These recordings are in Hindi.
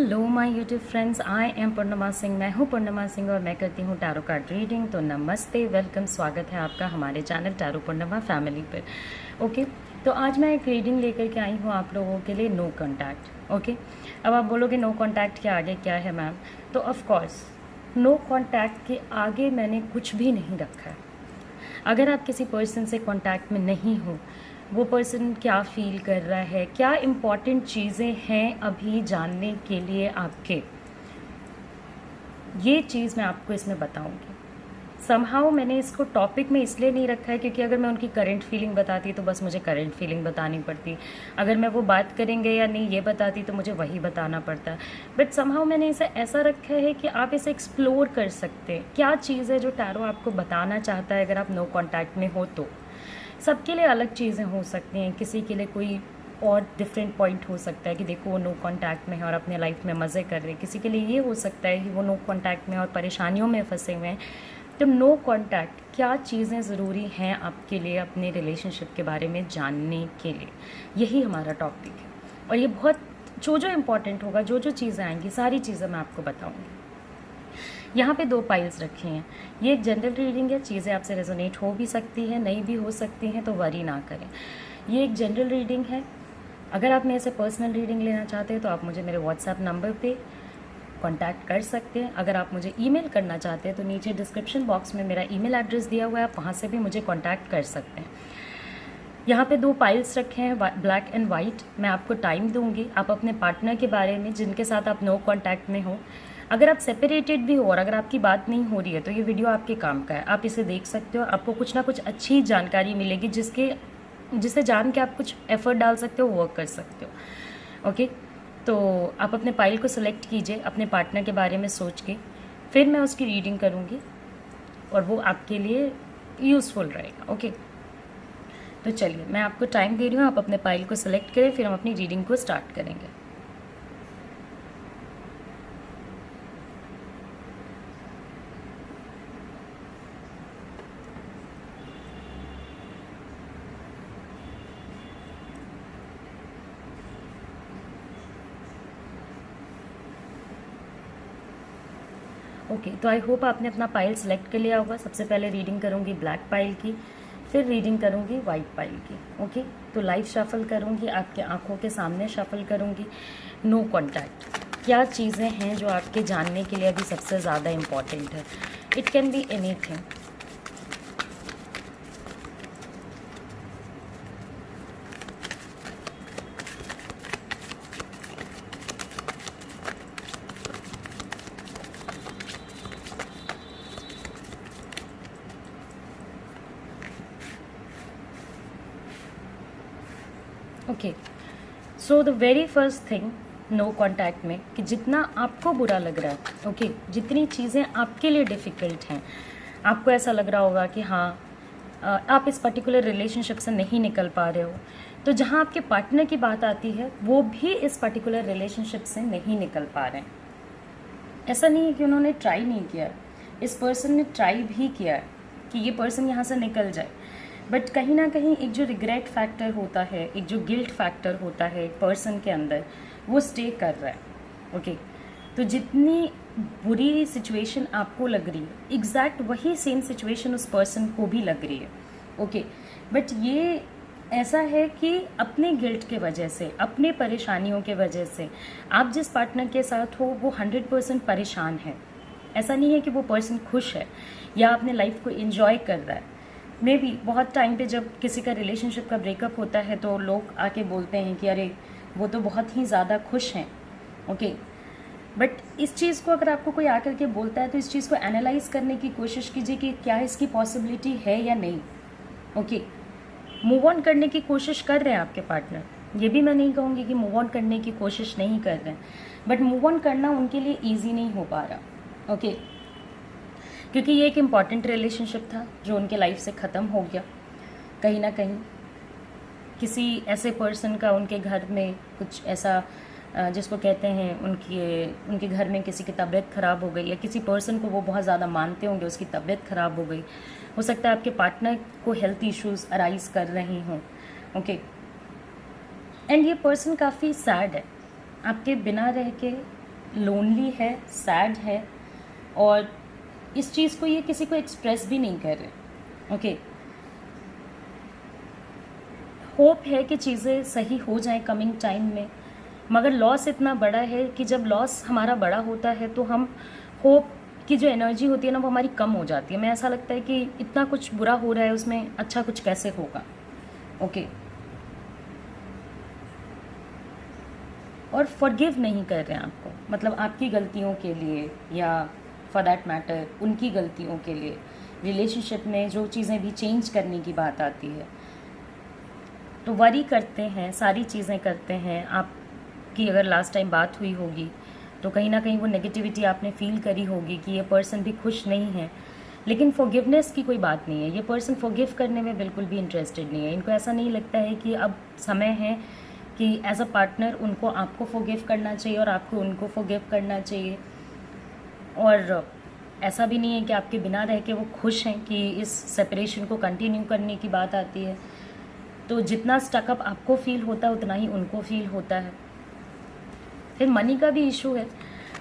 Hello my YouTube friends, I am Purnima Singh. मैं हूँ पूर्णिमा सिंह और मैं करती हूँ टैरो कार्ड रीडिंग। तो नमस्ते, वेलकम, स्वागत है आपका हमारे चैनल टैरो पूर्णिमा फैमिली पर। ओके, तो आज मैं एक रीडिंग लेकर के आई हूँ आप लोगों के लिए, नो कॉन्टैक्ट। ओके, अब आप बोलोगे नो कॉन्टैक्ट के आगे क्या है मैम? तो ऑफ कोर्स नो कॉन्टैक्ट के आगे मैंने कुछ भी नहीं रखा है। अगर आप किसी पर्सन से कॉन्टैक्ट में नहीं हो, वो पर्सन क्या फील कर रहा है, क्या इम्पॉर्टेंट चीज़ें हैं अभी जानने के लिए आपके, ये चीज़ मैं आपको इसमें बताऊंगी। समहाउ मैंने इसको टॉपिक में इसलिए नहीं रखा है क्योंकि अगर मैं उनकी करंट फीलिंग बताती तो बस मुझे करंट फीलिंग बतानी पड़ती, अगर मैं वो बात करेंगे या नहीं ये बताती तो मुझे वही बताना पड़ता। बट समहाउ मैंने इसे ऐसा रखा है कि आप इसे एक्सप्लोर कर सकते हैं, क्या चीज़ है जो टैरो आपको बताना चाहता है अगर आप नो कॉन्टैक्ट में हो। तो सबके लिए अलग चीज़ें हो सकती हैं, किसी के लिए कोई और डिफरेंट पॉइंट हो सकता है कि देखो वो नो कॉन्टैक्ट में है और अपने लाइफ में मज़े कर रहे हैं, किसी के लिए ये हो सकता है कि वो नो कॉन्टैक्ट में और परेशानियों में फंसे हुए हैं। तो नो कॉन्टैक्ट क्या चीज़ें ज़रूरी हैं आपके लिए अपने रिलेशनशिप के बारे में जानने के लिए, यही हमारा टॉपिक है। और ये बहुत जो इम्पॉर्टेंट होगा, जो चीज़ें आएंगी सारी चीज़ें मैं आपको बताऊँगी। यहाँ पे 2 पाइल्स रखे हैं। ये एक जनरल रीडिंग है, चीज़ें आपसे रेजोनेट हो भी सकती हैं, नहीं भी हो सकती हैं, तो वरी ना करें। ये एक जनरल रीडिंग है। अगर आप मेरे से पर्सनल रीडिंग लेना चाहते हैं तो आप मुझे मेरे व्हाट्सएप नंबर पे कांटेक्ट कर सकते हैं। अगर आप मुझे ईमेल करना चाहते हैं तो नीचे डिस्क्रिप्शन बॉक्स में मेरा ईमेल एड्रेस दिया हुआ है, आप वहाँ से भी मुझे कांटेक्ट कर सकते हैं। यहाँ पे 2 पाइल्स रखे हैं, ब्लैक एंड वाइट। मैं आपको टाइम दूंगी, आप अपने पार्टनर के बारे में जिनके साथ आप नो कॉन्टैक्ट में हो, अगर आप सेपरेटेड भी हो और अगर आपकी बात नहीं हो रही है तो ये वीडियो आपके काम का है। आप इसे देख सकते हो, आपको कुछ ना कुछ अच्छी जानकारी मिलेगी जिसे जान के आप कुछ एफर्ट डाल सकते हो, वर्क कर सकते हो। ओके, तो आप अपने पाइल को सिलेक्ट कीजिए अपने पार्टनर के बारे में सोच के, फिर मैं उसकी रीडिंग करूँगी और वो आपके लिए यूज़फुल रहेगा। ओके, तो चलिए मैं आपको टाइम दे रही हूँ, आप अपने पाइल को सिलेक्ट करें, फिर हम अपनी रीडिंग को स्टार्ट करेंगे। ओके, तो आई होप आपने अपना पाइल सेलेक्ट कर लिया होगा। सबसे पहले रीडिंग करूँगी ब्लैक पाइल की, फिर रीडिंग करूँगी वाइट पाइल की। ओके, तो लाइव शफल करूँगी, आपके आंखों के सामने शफल करूँगी। नो कॉन्टैक्ट, क्या चीज़ें हैं जो आपके जानने के लिए अभी सबसे ज़्यादा इम्पॉर्टेंट है? It can be anything. Okay, so the very first thing no contact में, कि जितना आपको बुरा लग रहा है, ओके, जितनी चीज़ें आपके लिए डिफ़िकल्ट हैं, आपको ऐसा लग रहा होगा कि हाँ आप इस पर्टिकुलर रिलेशनशिप से नहीं निकल पा रहे हो, तो जहाँ आपके पार्टनर की बात आती है वो भी इस पर्टिकुलर रिलेशनशिप से नहीं निकल पा रहे हैं। ऐसा नहीं है कि उन्होंने ट्राई नहीं किया, इस पर्सन ने ट्राई भी किया है कि ये पर्सन यहाँ से निकल जाए, बट कहीं ना कहीं एक जो रिग्रेट फैक्टर होता है, एक जो गिल्ट फैक्टर होता है पर्सन के अंदर, वो स्टे कर रहा है। ओके, तो जितनी बुरी सिचुएशन आपको लग रही है, एग्जैक्ट वही सेम सिचुएशन उस पर्सन को भी लग रही है। ओके, बट ये ऐसा है कि अपने गिल्ट के वजह से, अपने परेशानियों के वजह से आप जिस पार्टनर के साथ हो वो 100% परेशान है। ऐसा नहीं है कि वो पर्सन खुश है या अपने लाइफ को एंजॉय कर रहा है। मे बी बहुत टाइम पे जब किसी का रिलेशनशिप का ब्रेकअप होता है तो लोग आके बोलते हैं कि अरे वो तो बहुत ही ज़्यादा खुश हैं। ओके, बट इस चीज़ को अगर आपको कोई आकर के बोलता है तो इस चीज़ को एनालाइज करने की कोशिश कीजिए कि क्या इसकी पॉसिबिलिटी है या नहीं। ओके, मूव ऑन करने की कोशिश कर रहे हैं आपके पार्टनर, ये भी मैं नहीं कहूँगी कि मूव ऑन करने की कोशिश नहीं कर रहे हैं, बट मूव ऑन करना उनके लिए ईजी नहीं हो पा रहा। ओके, क्योंकि ये एक इम्पॉर्टेंट रिलेशनशिप था जो उनके लाइफ से ख़त्म हो गया। कहीं ना कहीं किसी ऐसे पर्सन का उनके घर में कुछ ऐसा जिसको कहते हैं उनके घर में किसी की तबीयत ख़राब हो गई, या किसी पर्सन को वो बहुत ज़्यादा मानते होंगे उसकी तबीयत ख़राब हो गई। हो सकता है आपके पार्टनर को हेल्थ इश्यूज़ अराइज कर रही हों। ओके, एंड ये पर्सन काफ़ी सैड है, आपके बिना रह के लोनली है, सैड है, और इस चीज़ को ये किसी को एक्सप्रेस भी नहीं कर रहे। ओके, होप है कि चीज़ें सही हो जाएं कमिंग टाइम में, मगर लॉस इतना बड़ा है कि जब लॉस हमारा बड़ा होता है तो हम होप की जो एनर्जी होती है ना वो हमारी कम हो जाती है। हमें ऐसा लगता है कि इतना कुछ बुरा हो रहा है, उसमें अच्छा कुछ कैसे होगा। ओके, और फॉरगिव नहीं कर रहे हैं आपको, मतलब आपकी गलतियों के लिए या फॉर दैट मैटर उनकी गलतियों के लिए। रिलेशनशिप में जो चीज़ें भी चेंज करने की बात आती है तो वरी करते हैं, सारी चीज़ें करते हैं। आपकी अगर लास्ट टाइम बात हुई होगी तो कहीं ना कहीं वो नेगेटिविटी आपने फील करी होगी कि ये पर्सन भी खुश नहीं है, लेकिन फॉरगिवनेस की कोई बात नहीं है। ये पर्सन फॉरगिव करने में बिल्कुल भी इंटरेस्टेड नहीं है। इनको ऐसा नहीं लगता है कि अब समय है कि एज अ पार्टनर उनको आपको फॉरगिव करना चाहिए और आपको उनको फॉरगिव करना चाहिए। और ऐसा भी नहीं है कि आपके बिना रह के वो खुश हैं कि इस सेपरेशन को कंटिन्यू करने की बात आती है। तो जितना स्टकअप आपको फील होता है उतना ही उनको फील होता है। फिर मनी का भी इशू है।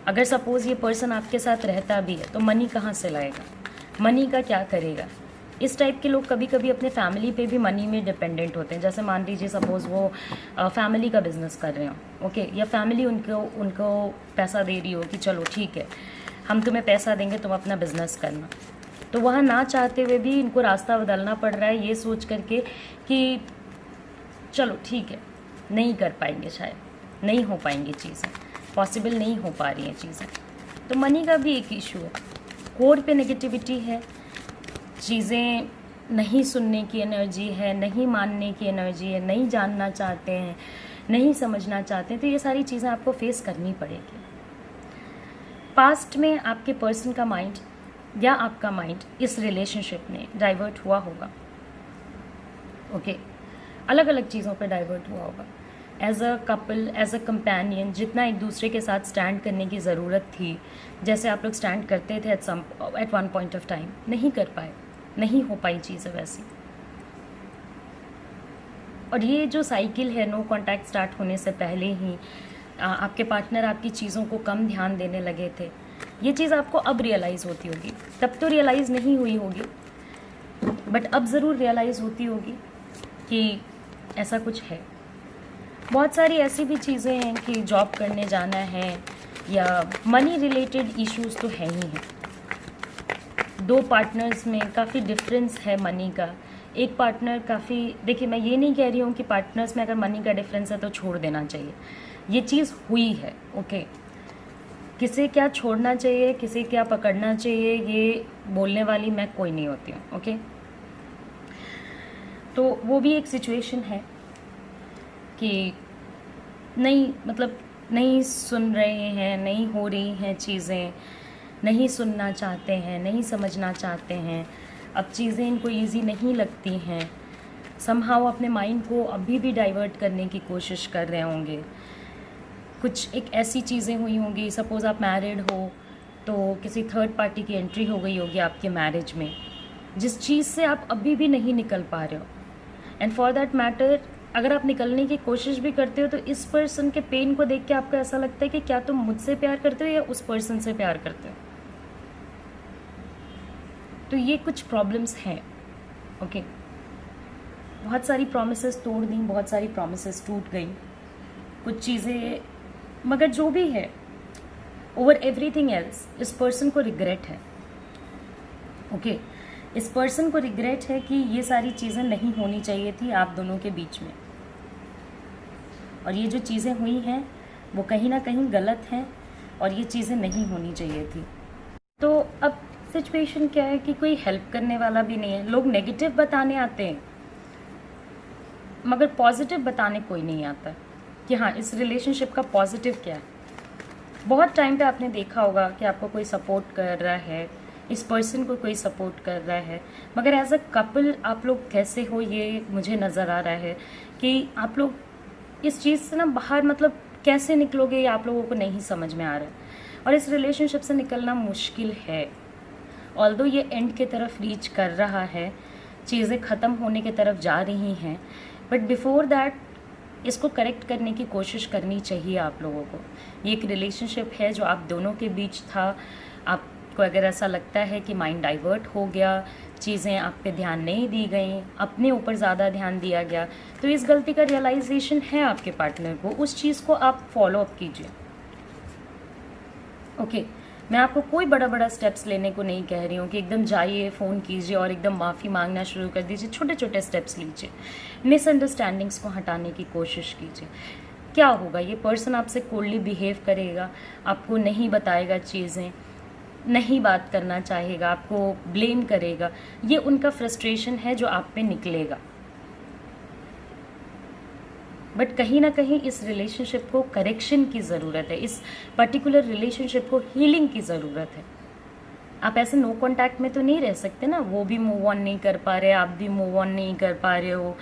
अगर सपोज़ ये पर्सन आपके साथ रहता भी है तो मनी कहाँ से लाएगा, मनी का क्या करेगा। इस टाइप के लोग कभी कभी अपने फैमिली पे भी मनी में डिपेंडेंट होते हैं। जैसे मान लीजिए सपोज़ वो फैमिली का बिजनेस कर रहे हो, ओके, या फैमिली उनको पैसा दे रही हो कि चलो ठीक है हम तुम्हें पैसा देंगे, तुम अपना बिजनेस करना। तो वहाँ ना चाहते हुए भी इनको रास्ता बदलना पड़ रहा है, ये सोच करके कि चलो ठीक है नहीं कर पाएंगे, शायद नहीं हो पाएंगी चीज़ें, पॉसिबल नहीं हो पा रही हैं चीज़ें। तो मनी का भी एक इशू है, कोर पे नेगेटिविटी है, चीज़ें नहीं सुनने की एनर्जी है, नहीं मानने की एनर्जी है, नहीं जानना चाहते हैं, नहीं समझना चाहते हैं। तो ये सारी चीज़ें आपको फेस करनी पड़ेगी। पास्ट में आपके पर्सन का माइंड या आपका माइंड इस रिलेशनशिप में डाइवर्ट हुआ होगा। ओके, अलग अलग चीज़ों पे डाइवर्ट हुआ होगा। As a couple, as a companion, जितना एक दूसरे के साथ स्टैंड करने की ज़रूरत थी, जैसे आप लोग स्टैंड करते थे at one point of time, नहीं कर पाए, नहीं हो पाई चीज़ें वैसी। और ये जो साइकिल है, नो कॉन्टैक्ट स्टार्ट होने से पहले ही आपके पार्टनर आपकी चीज़ों को कम ध्यान देने लगे थे, ये चीज़ आपको अब रियलाइज़ होती होगी। तब तो रियलाइज़ नहीं हुई होगी, बट अब ज़रूर रियलाइज़ होती होगी कि ऐसा कुछ है। बहुत सारी ऐसी भी चीज़ें हैं कि जॉब करने जाना है या मनी रिलेटेड इश्यूज तो है ही हैं। दो पार्टनर्स में काफ़ी डिफरेंस है मनी का। एक पार्टनर काफ़ी, देखिए मैं ये नहीं कह रही हूँ कि पार्टनर्स में अगर मनी का डिफरेंस है तो छोड़ देना चाहिए, ये चीज़ हुई है। ओके, किसे क्या छोड़ना चाहिए, किसे क्या पकड़ना चाहिए, ये बोलने वाली मैं कोई नहीं होती हूँ। ओके, तो वो भी एक सिचुएशन है कि नहीं, मतलब नहीं सुन रहे हैं, नहीं हो रही हैं चीज़ें, नहीं सुनना चाहते हैं, नहीं समझना चाहते हैं, अब चीज़ें इनको इजी नहीं लगती हैं, समहाउ अपने माइंड को अभी भी डाइवर्ट करने की कोशिश कर रहे होंगे। कुछ एक ऐसी चीज़ें हुई होंगी, सपोज़ आप मैरिड हो तो किसी थर्ड पार्टी की एंट्री हो गई होगी आपके मैरिज में, जिस चीज़ से आप अभी भी नहीं निकल पा रहे हो। एंड फॉर दैट मैटर, अगर आप निकलने की कोशिश भी करते हो तो इस पर्सन के पेन को देख के आपको ऐसा लगता है कि क्या तुम मुझसे प्यार करते हो या उस पर्सन से प्यार करते हो। तो ये कुछ प्रॉब्लम्स हैं। ओके, बहुत सारी प्रॉमिसेस तोड़ दी, बहुत सारी प्रॉमिसेस टूट गई, कुछ चीज़ें, मगर जो भी है, ओवर एवरीथिंग एल्स इस पर्सन को रिग्रेट है। ओके, इस पर्सन को रिग्रेट है कि ये सारी चीज़ें नहीं होनी चाहिए थी आप दोनों के बीच में, और ये जो चीज़ें हुई हैं वो कहीं ना कहीं गलत हैं और ये चीज़ें नहीं होनी चाहिए थी। तो अब सिचुएशन क्या है कि कोई हेल्प करने वाला भी नहीं है। लोग नेगेटिव बताने आते हैं मगर पॉजिटिव बताने कोई नहीं आता कि हाँ इस रिलेशनशिप का पॉजिटिव क्या है। बहुत टाइम पे आपने देखा होगा कि आपको कोई सपोर्ट कर रहा है, इस पर्सन को कोई सपोर्ट कर रहा है, मगर एज अ कपल आप लोग कैसे हो ये मुझे नज़र आ रहा है कि आप लोग इस चीज़ से ना बाहर, मतलब कैसे निकलोगे ये आप लोगों को नहीं समझ में आ रहा है। और इस रिलेशनशिप से निकलना मुश्किल है। ऑल्दो ये एंड के तरफ रीच कर रहा है, चीज़ें ख़त्म होने की तरफ जा रही हैं, बट बिफोर दैट इसको करेक्ट करने की कोशिश करनी चाहिए आप लोगों को। ये एक रिलेशनशिप है जो आप दोनों के बीच था। आपको अगर ऐसा लगता है कि माइंड डाइवर्ट हो गया, चीज़ें आप पे ध्यान नहीं दी गई, अपने ऊपर ज़्यादा ध्यान दिया गया, तो इस गलती का रियलाइजेशन है आपके पार्टनर को, उस चीज़ को आप फॉलो अप कीजिए। ओके, मैं आपको कोई बड़ा बड़ा स्टेप्स लेने को नहीं कह रही हूँ कि एकदम जाइए, फ़ोन कीजिए और एकदम माफ़ी मांगना शुरू कर दीजिए। छोटे छोटे स्टेप्स लीजिए, मिसअंडरस्टैंडिंग्स को हटाने की कोशिश कीजिए। क्या होगा, ये पर्सन आपसे कोल्डली बिहेव करेगा, आपको नहीं बताएगा चीज़ें, नहीं बात करना चाहेगा, आपको ब्लेम करेगा। ये उनका फ्रस्ट्रेशन है जो आप पे निकलेगा। बट कहीं ना कहीं इस रिलेशनशिप को करेक्शन की ज़रूरत है, इस पर्टिकुलर रिलेशनशिप को हीलिंग की ज़रूरत है। आप ऐसे नो कांटेक्ट में तो नहीं रह सकते ना, वो भी मूव ऑन नहीं कर पा रहे, आप भी मूव ऑन नहीं कर पा रहे हो,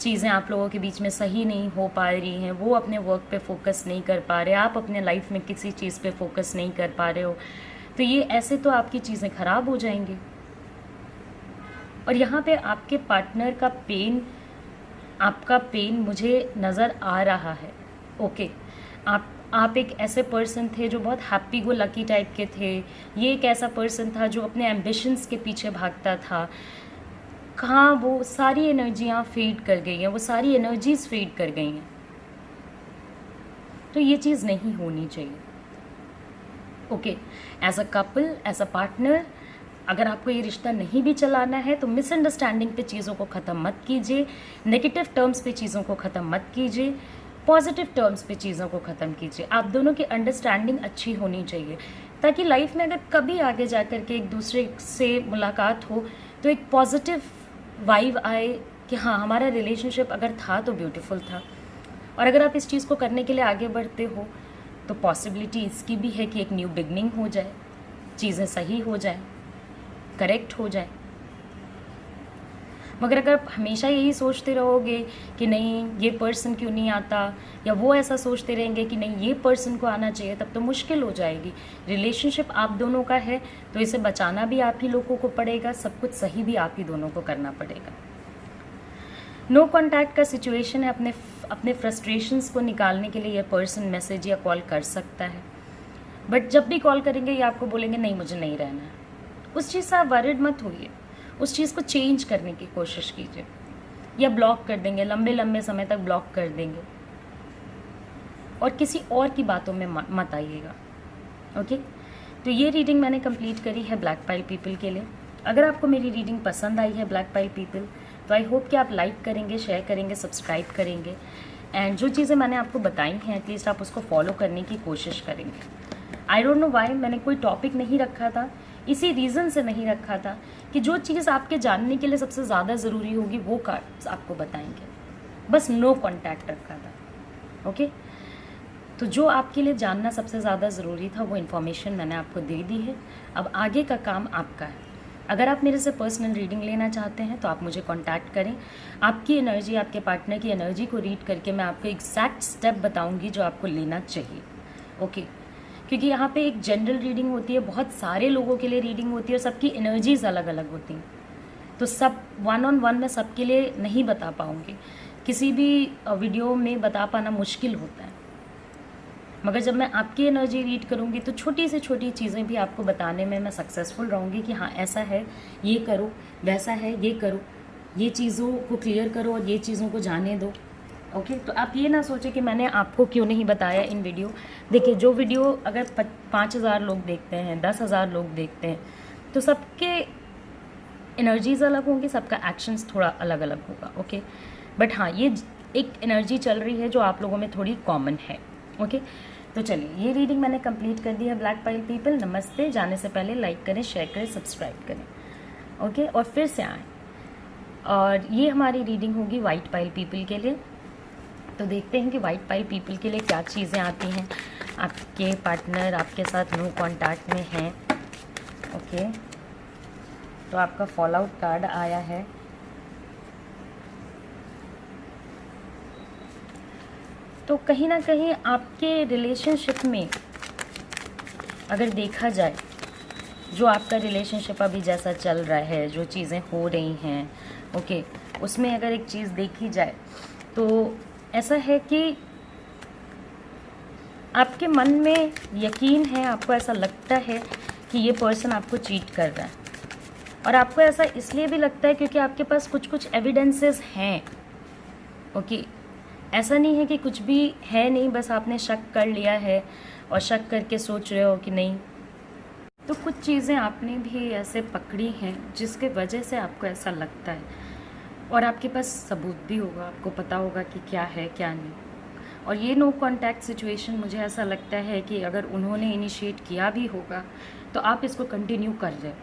चीज़ें आप लोगों के बीच में सही नहीं हो पा रही हैं, वो अपने वर्क पे फोकस नहीं कर पा रहे, आप अपने लाइफ में किसी चीज़ पे फोकस नहीं कर पा रहे हो, तो ये ऐसे तो आपकी चीज़ें ख़राब हो जाएंगी। और यहाँ पे आपके पार्टनर का पेन, आपका पेन मुझे नज़र आ रहा है। ओके, आप एक ऐसे पर्सन थे जो बहुत हैप्पी गो लकी टाइप के थे। ये एक ऐसा पर्सन था जो अपने एम्बिशंस के पीछे भागता था। कहाँ वो सारी एनर्जियाँ फेड कर गई हैं, वो सारी एनर्जीज फेड कर गई हैं। तो ये चीज़ नहीं होनी चाहिए। Okay, as a couple, as a partner, अगर आपको ये रिश्ता नहीं भी चलाना है तो मिसअंडरस्टैंडिंग पे चीज़ों को ख़त्म मत कीजिए, नेगेटिव टर्म्स पे चीज़ों को ख़त्म मत कीजिए, पॉजिटिव टर्म्स पे चीज़ों को ख़त्म कीजिए। आप दोनों की अंडरस्टैंडिंग अच्छी होनी चाहिए, ताकि लाइफ में अगर कभी आगे जा कर के एक दूसरे से मुलाकात हो तो एक पॉजिटिव वाइब आए कि हाँ, हमारा रिलेशनशिप अगर था तो ब्यूटीफुल था। और अगर आप इस चीज़ को करने के लिए आगे बढ़ते हो तो पॉसिबिलिटी इसकी भी है कि एक न्यू बिगनिंग हो जाए, चीज़ें सही हो जाए, करेक्ट हो जाए। मगर अगर आप हमेशा यही सोचते रहोगे कि नहीं ये पर्सन क्यों नहीं आता, या वो ऐसा सोचते रहेंगे कि नहीं ये पर्सन को आना चाहिए, तब तो मुश्किल हो जाएगी। रिलेशनशिप आप दोनों का है तो इसे बचाना भी आप ही लोगों को पड़ेगा, सब कुछ सही भी आप ही दोनों को करना पड़ेगा। नो कॉन्टैक्ट का सिचुएशन है, अपने फ्रस्ट्रेशंस को निकालने के लिए ये पर्सन मैसेज या कॉल कर सकता है। बट जब भी कॉल करेंगे ये आपको बोलेंगे नहीं मुझे नहीं रहना है। उस चीज़ से आप वरिड मत होइए, उस चीज़ को चेंज करने की कोशिश कीजिए, या ब्लॉक कर देंगे, लंबे लंबे समय तक ब्लॉक कर देंगे, और किसी और की बातों में मत आइएगा। ओके, तो ये रीडिंग मैंने कंप्लीट करी है ब्लैक पाइल पीपल के लिए। अगर आपको मेरी रीडिंग पसंद आई है ब्लैक पाइल पीपल, तो आई होप कि आप लाइक करेंगे, शेयर करेंगे, सब्सक्राइब करेंगे, एंड जो चीज़ें मैंने आपको बताई हैं एटलीस्ट आप उसको फॉलो करने की कोशिश करेंगे। आई डोंट नो वाई मैंने कोई टॉपिक नहीं रखा था, इसी रीज़न से नहीं रखा था कि जो चीज़ आपके जानने के लिए सबसे ज़्यादा ज़रूरी होगी वो कार्ड्स आपको बताएंगे, बस नो कॉन्टैक्ट रखा था। ओके, तो जो आपके लिए जानना सबसे ज़्यादा ज़रूरी था वो इन्फॉर्मेशन मैंने आपको दे दी है। अब आगे का काम आपका है। अगर आप मेरे से पर्सनल रीडिंग लेना चाहते हैं तो आप मुझे कांटेक्ट करें। आपकी एनर्जी, आपके पार्टनर की एनर्जी को रीड करके मैं आपको एग्जैक्ट स्टेप बताऊंगी जो आपको लेना चाहिए। ओके, क्योंकि यहाँ पे एक जनरल रीडिंग होती है, बहुत सारे लोगों के लिए रीडिंग होती है और सबकी एनर्जीज़ अलग अलग होती हैं, तो सब वन ऑन वन में सबके लिए नहीं बता पाऊँगी, किसी भी वीडियो में बता पाना मुश्किल होता है। मगर जब मैं आपकी एनर्जी रीड करूँगी तो छोटी से छोटी चीज़ें भी आपको बताने में मैं सक्सेसफुल रहूँगी कि हाँ ऐसा है ये करो, वैसा है ये करो, ये चीज़ों को क्लियर करो और ये चीज़ों को जाने दो। ओके, तो आप ये ना सोचें कि मैंने आपको क्यों नहीं बताया इन वीडियो। देखिए, जो वीडियो अगर 5,000 लोग देखते हैं, 10,000 लोग देखते हैं, तो सबके एनर्जीज़ अलग होंगी, सबका एक्शंस थोड़ा अलग अलग होगा। ओके, बट हाँ ये एक एनर्जी चल रही है जो आप लोगों में थोड़ी कॉमन है। ओके, तो चलिए ये रीडिंग मैंने कंप्लीट कर दी है ब्लैक पाइल पीपल। नमस्ते। जाने से पहले लाइक करें, शेयर करें, सब्सक्राइब करें। ओके, और फिर से आएँ। और ये हमारी रीडिंग होगी वाइट पाइल पीपल के लिए। तो देखते हैं कि वाइट पाइल पीपल के लिए क्या चीज़ें आती हैं। आपके पार्टनर आपके साथ नो कॉन्टैक्ट में हैं। ओके, तो आपका फॉल आउट कार्ड आया है। तो कहीं ना कहीं आपके रिलेशनशिप में अगर देखा जाए, जो आपका रिलेशनशिप अभी जैसा चल रहा है, जो चीज़ें हो रही हैं, ओके, उसमें अगर एक चीज़ देखी जाए तो ऐसा है कि आपके मन में यकीन है, आपको ऐसा लगता है कि ये पर्सन आपको चीट कर रहा है, और आपको ऐसा इसलिए भी लगता है क्योंकि आपके पास कुछ कुछ एविडेंसेस हैं। ओके, ऐसा नहीं है कि कुछ भी है नहीं, बस आपने शक कर लिया है और शक करके सोच रहे हो कि नहीं। तो कुछ चीज़ें आपने भी ऐसे पकड़ी हैं जिसके वजह से आपको ऐसा लगता है, और आपके पास सबूत भी होगा, आपको पता होगा कि क्या है क्या नहीं। और ये नो कांटेक्ट सिचुएशन, मुझे ऐसा लगता है कि अगर उन्होंने इनिशिएट किया भी होगा तो आप इसको कंटिन्यू कर रहे हो,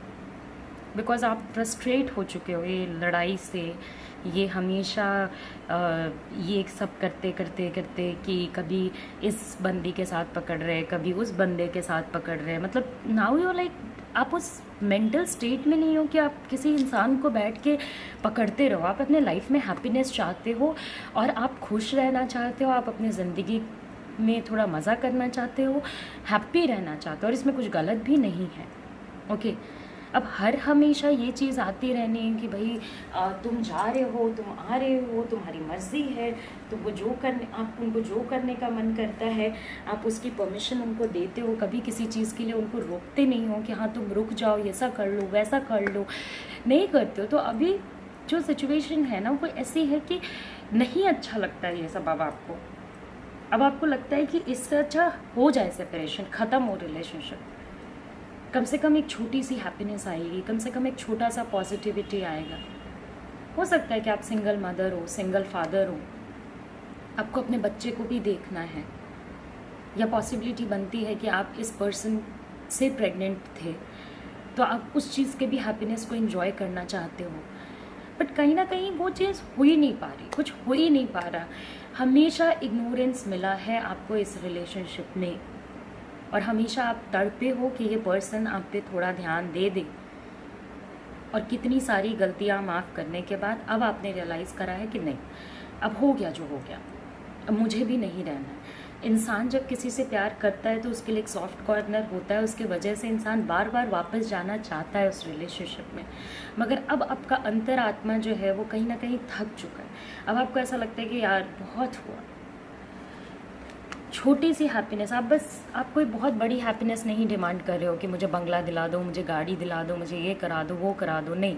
बिकॉज़ आप फ्रस्ट्रेट हो चुके हो ये लड़ाई से। ये हमेशा ये सब करते करते करते कि कभी इस बंदी के साथ पकड़ रहे, कभी उस बंदे के साथ पकड़ रहे, मतलब नाउ यू लाइक आप उस मेंटल स्टेट में नहीं हो कि आप किसी इंसान को बैठ के पकड़ते रहो। आप अपने लाइफ में हैप्पीनेस चाहते हो और आप खुश रहना चाहते हो, आप अपनी ज़िंदगी में थोड़ा मज़ा करना चाहते हो, हैप्पी रहना चाहते हो, और इसमें कुछ गलत भी नहीं है। ओके, अब हर हमेशा ये चीज़ आती रहनी है कि भाई तुम जा रहे हो, तुम आ रहे हो, तुम्हारी मर्ज़ी है, तुमको जो करने, आप उनको जो करने का मन करता है आप उसकी परमिशन उनको देते हो, कभी किसी चीज़ के लिए उनको रोकते नहीं हो कि हाँ तुम रुक जाओ, ऐसा कर लो वैसा कर लो, नहीं करते हो। तो अभी जो सिचुएशन है ना वो ऐसी है कि नहीं अच्छा लगता है ये सब। अब अब आपको लगता है कि इससे अच्छा हो जाए सेपरेशन, ख़त्म हो रिलेशनशिप, कम से कम एक छोटी सी हैप्पीनेस आएगी, कम से कम एक छोटा सा पॉजिटिविटी आएगा। हो सकता है कि आप सिंगल मदर हो, सिंगल फादर हो, आपको अपने बच्चे को भी देखना है, या पॉसिबिलिटी बनती है कि आप इस पर्सन से प्रेग्नेंट थे तो आप उस चीज़ के भी हैप्पीनेस को एंजॉय करना चाहते हो, बट कहीं ना कहीं वो चीज़ हो ही नहीं पा रही, कुछ हो ही नहीं पा रहा। हमेशा इग्नोरेंस मिला है आपको इस रिलेशनशिप में, और हमेशा आप तड़पे हो कि ये पर्सन आप पे थोड़ा ध्यान दे दे, और कितनी सारी गलतियां माफ़ करने के बाद अब आपने रियलाइज़ करा है कि नहीं, अब हो गया जो हो गया, अब मुझे भी नहीं रहना है। इंसान जब किसी से प्यार करता है तो उसके लिए एक सॉफ्ट कॉर्नर होता है, उसके वजह से इंसान बार बार वापस जाना चाहता है उस रिलेशनशिप में, मगर अब आपका अंतरात्मा जो है वो कहीं ना कहीं थक चुका है। अब आपको ऐसा लगता है कि यार बहुत हुआ, छोटी सी हैप्पीनेस, आप कोई बहुत बड़ी हैप्पीनेस नहीं डिमांड कर रहे हो कि मुझे बंगला दिला दो, मुझे गाड़ी दिला दो, मुझे ये करा दो वो करा दो, नहीं।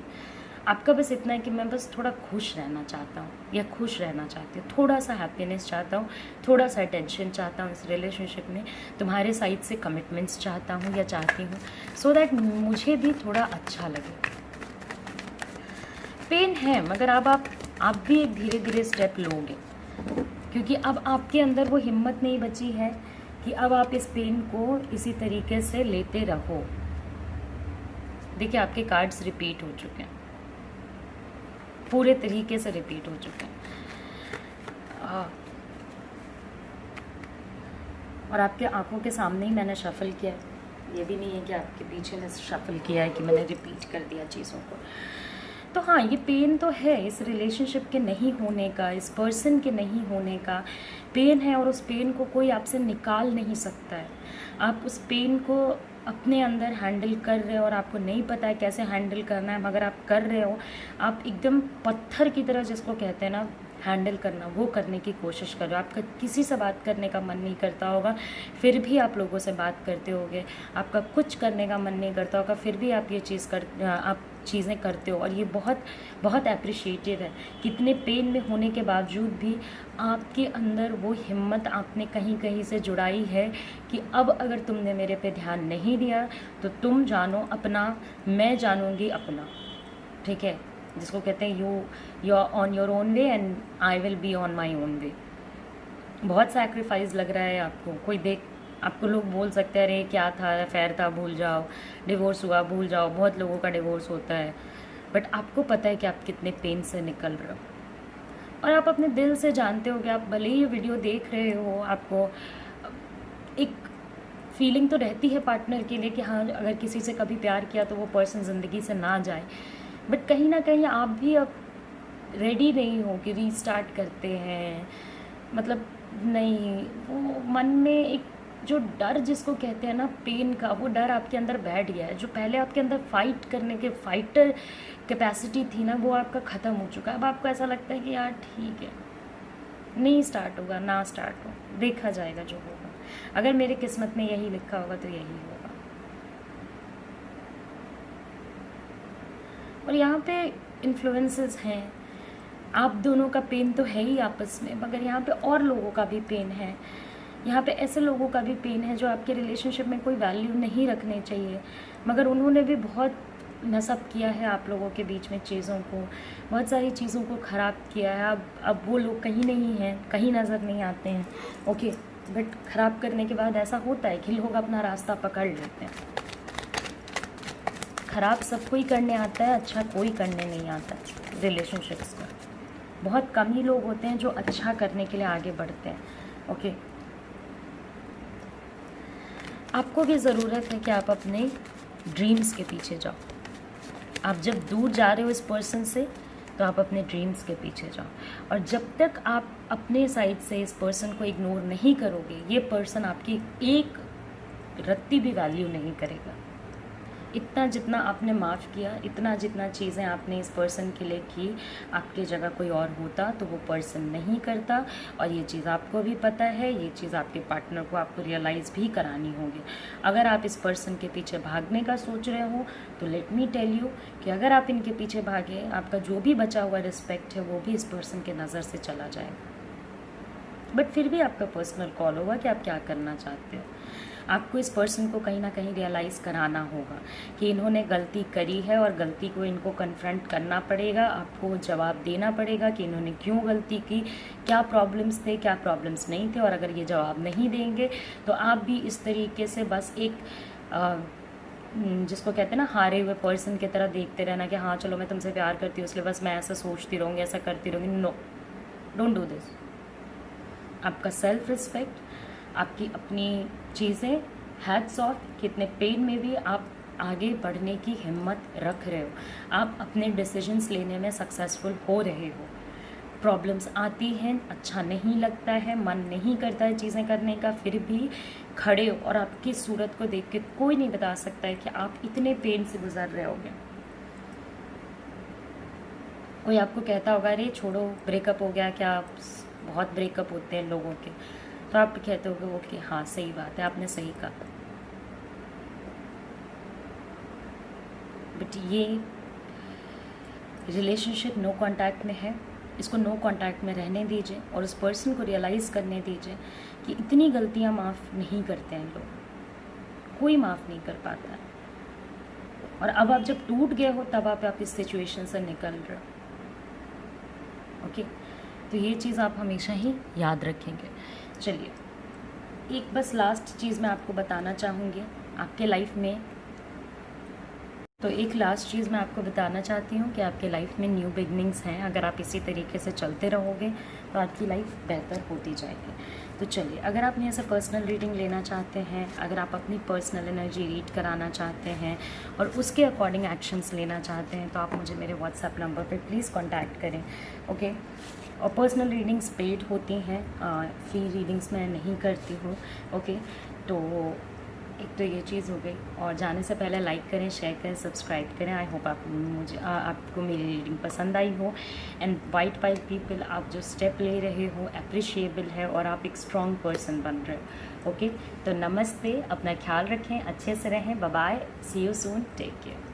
आपका बस इतना है कि मैं बस थोड़ा खुश रहना चाहता हूँ या खुश रहना चाहती हूँ, थोड़ा सा हैप्पीनेस चाहता हूँ, थोड़ा सा अटेंशन चाहता हूँ इस रिलेशनशिप में, तुम्हारे साइड से कमिटमेंट्स चाहता हूँ या चाहती हूँ, सो दैट मुझे भी थोड़ा अच्छा लगे। पेन है, मगर अब आप भी एक धीरे धीरे स्टेप लोगे, क्योंकि अब आपके अंदर वो हिम्मत नहीं बची है कि अब आप इस पेन को इसी तरीके से लेते रहो। देखिए आपके कार्ड्स रिपीट हो चुके हैं, पूरे तरीके से रिपीट हो चुके हैं, और आपके आंखों के सामने ही मैंने शफल किया है। ये भी नहीं है कि आपके पीछे ने शफल किया है कि मैंने रिपीट कर दिया चीज़ों को। तो हाँ, ये पेन तो है इस रिलेशनशिप के नहीं होने का, इस पर्सन के नहीं होने का पेन है, और उस पेन को कोई आपसे निकाल नहीं सकता है। आप उस पेन को अपने अंदर हैंडल कर रहे हो और आपको नहीं पता है कैसे हैंडल करना है, मगर आप कर रहे हो। आप एकदम पत्थर की तरह, जिसको कहते हैं ना हैंडल करना, वो करने की कोशिश कर रहे हो। आपका किसी से बात करने का मन नहीं करता होगा, फिर भी आप लोगों से बात करते होगे। आपका कुछ करने का मन नहीं करता होगा, फिर भी आप ये आप चीज़ें करते हो, और ये बहुत बहुत अप्रिशिएटेड है। कितने पेन में होने के बावजूद भी आपके अंदर वो हिम्मत आपने कहीं कहीं से जुड़ाई है कि अब अगर तुमने मेरे पे ध्यान नहीं दिया तो तुम जानो अपना, मैं जानूँगी अपना, ठीक है, जिसको कहते हैं you are on your own way and I will be on my own way. बहुत सैक्रिफाइस लग रहा है आपको, कोई आपको लोग बोल सकते हैं अरे क्या था, अफेयर था भूल जाओ, डिवोर्स हुआ भूल जाओ, बहुत लोगों का डिवोर्स होता है, बट आपको पता है कि आप कितने पेन से निकल रहे हो, और आप अपने दिल से जानते हो कि आप भले ही ये वीडियो देख रहे हो, आपको एक फीलिंग तो रहती है पार्टनर के लिए कि हाँ अगर किसी से कभी प्यार किया तो वो पर्सन ज़िंदगी से ना जाए, बट कहीं ना कहीं आप भी अब रेडी नहीं हो कि रीस्टार्ट करते हैं। मतलब नहीं, वो मन में एक जो डर जिसको कहते हैं ना पेन का, वो डर आपके अंदर बैठ गया है। जो पहले आपके अंदर फाइट करने के फाइटर कैपेसिटी थी ना, वो आपका ख़त्म हो चुका है। अब आपको ऐसा लगता है कि यार ठीक है, नहीं स्टार्ट होगा, ना स्टार्ट हो, देखा जाएगा जो होगा। अगर मेरे किस्मत में यही लिखा होगा तो यही होगा। और यहाँ पे इन्फ्लुएंसेस हैं, आप दोनों का पेन तो है ही आपस में, मगर यहाँ पे और लोगों का भी पेन है। यहाँ पे ऐसे लोगों का भी पेन है जो आपके रिलेशनशिप में कोई वैल्यू नहीं रखने चाहिए, मगर उन्होंने भी बहुत नसब किया है आप लोगों के बीच में चीज़ों को, बहुत सारी चीज़ों को ख़राब किया है। अब वो लोग कहीं नहीं हैं, कहीं नज़र नहीं आते हैं, ओके। बट ख़राब करने के बाद ऐसा होता है कि लोग अपना रास्ता पकड़ लेते हैं। ख़राब सब कोई करने आता है, अच्छा कोई करने नहीं आता रिलेशनशिप्स का। बहुत कम ही लोग होते हैं जो अच्छा करने के लिए आगे बढ़ते हैं, ओके। आपको भी ज़रूरत है कि आप अपने ड्रीम्स के पीछे जाओ। आप जब दूर जा रहे हो इस पर्सन से, तो आप अपने ड्रीम्स के पीछे जाओ। और जब तक आप अपने साइड से इस पर्सन को इग्नोर नहीं करोगे, ये पर्सन आपकी एक रत्ती भी वैल्यू नहीं करेगा। इतना जितना आपने माफ़ किया, इतना जितना चीज़ें आपने इस पर्सन के लिए की, आपकी जगह कोई और होता तो वो पर्सन नहीं करता। और ये चीज़ आपको भी पता है, ये चीज़ आपके पार्टनर को आपको रियलाइज़ भी करानी होगी। अगर आप इस पर्सन के पीछे भागने का सोच रहे हो तो लेट मी टेल यू कि अगर आप इनके पीछे भागे, आपका जो भी बचा हुआ रिस्पेक्ट है वो भी इस पर्सन के नज़र से चला जाएगा। बट फिर भी आपका पर्सनल कॉल होगा कि आप क्या करना चाहते हो। आपको इस पर्सन को कहीं ना कहीं रियलाइज़ कराना होगा कि इन्होंने गलती करी है और गलती को इनको कन्फ्रंट करना पड़ेगा। आपको जवाब देना पड़ेगा कि इन्होंने क्यों गलती की, क्या प्रॉब्लम्स थे, क्या प्रॉब्लम्स नहीं थे। और अगर ये जवाब नहीं देंगे तो आप भी इस तरीके से बस एक जिसको कहते हैं ना हारे हुए पर्सन की तरह देखते रहना कि हाँ चलो मैं तुमसे प्यार करती हूँ इसलिए बस मैं ऐसा सोचती रहूँगी, ऐसा करती रहूँगी। No, don't do this. आपका सेल्फ रिस्पेक्ट, आपकी अपनी चीज़ें, हैट्स ऑफ, कितने पेन में भी आप आगे बढ़ने की हिम्मत रख रहे हो, आप अपने डिसीजंस लेने में सक्सेसफुल हो रहे हो। प्रॉब्लम्स आती हैं, अच्छा नहीं लगता है, मन नहीं करता है चीज़ें करने का, फिर भी खड़े हो। और आपकी सूरत को देख के कोई नहीं बता सकता है कि आप इतने पेन से गुजर रहे होगे। कोई आपको कहता होगा अरे छोड़ो ब्रेकअप हो गया क्या, बहुत ब्रेकअप होते हैं लोगों के, तो आप कहते होगे ओके हाँ सही बात है, आपने सही कहा। बट ये रिलेशनशिप नो कांटेक्ट में है, इसको नो कांटेक्ट में रहने दीजिए और उस पर्सन को रियलाइज़ करने दीजिए कि इतनी गलतियां माफ़ नहीं करते हैं लोग, कोई माफ़ नहीं कर पाता है। और अब आप जब टूट गए हो तब आप इस सिचुएशन से निकल रहे हो, ओके। तो ये चीज़ आप हमेशा ही याद रखेंगे। चलिए, एक बस लास्ट चीज़ मैं आपको बताना चाहूँगी आपके लाइफ में। तो एक लास्ट चीज़ मैं आपको बताना चाहती हूँ कि आपके लाइफ में न्यू बिगनिंग्स हैं। अगर आप इसी तरीके से चलते रहोगे तो आपकी लाइफ बेहतर होती जाएगी। तो चलिए, अगर आप मेरे से पर्सनल रीडिंग लेना चाहते हैं, अगर आप अपनी पर्सनल एनर्जी रीड कराना चाहते हैं और उसके अकॉर्डिंग एक्शंस लेना चाहते हैं तो आप मुझे मेरे व्हाट्सएप नंबर पे प्लीज़ कांटेक्ट करें, ओके। और पर्सनल रीडिंग्स पेड होती हैं, फ्री रीडिंग्स मैं नहीं करती हूँ, ओके। तो एक तो ये चीज़ हो गई। और जाने से पहले लाइक करें, शेयर करें, सब्सक्राइब करें। आई होप आपको मेरी रीडिंग पसंद आई हो। एंड वाइट पाइल पीपल, आप जो स्टेप ले रहे हो अप्रिशिएबल है और आप एक स्ट्रॉन्ग पर्सन बन रहे हो, ओके। तो नमस्ते, अपना ख्याल रखें, अच्छे से रहें, bye bye, see you soon, take care.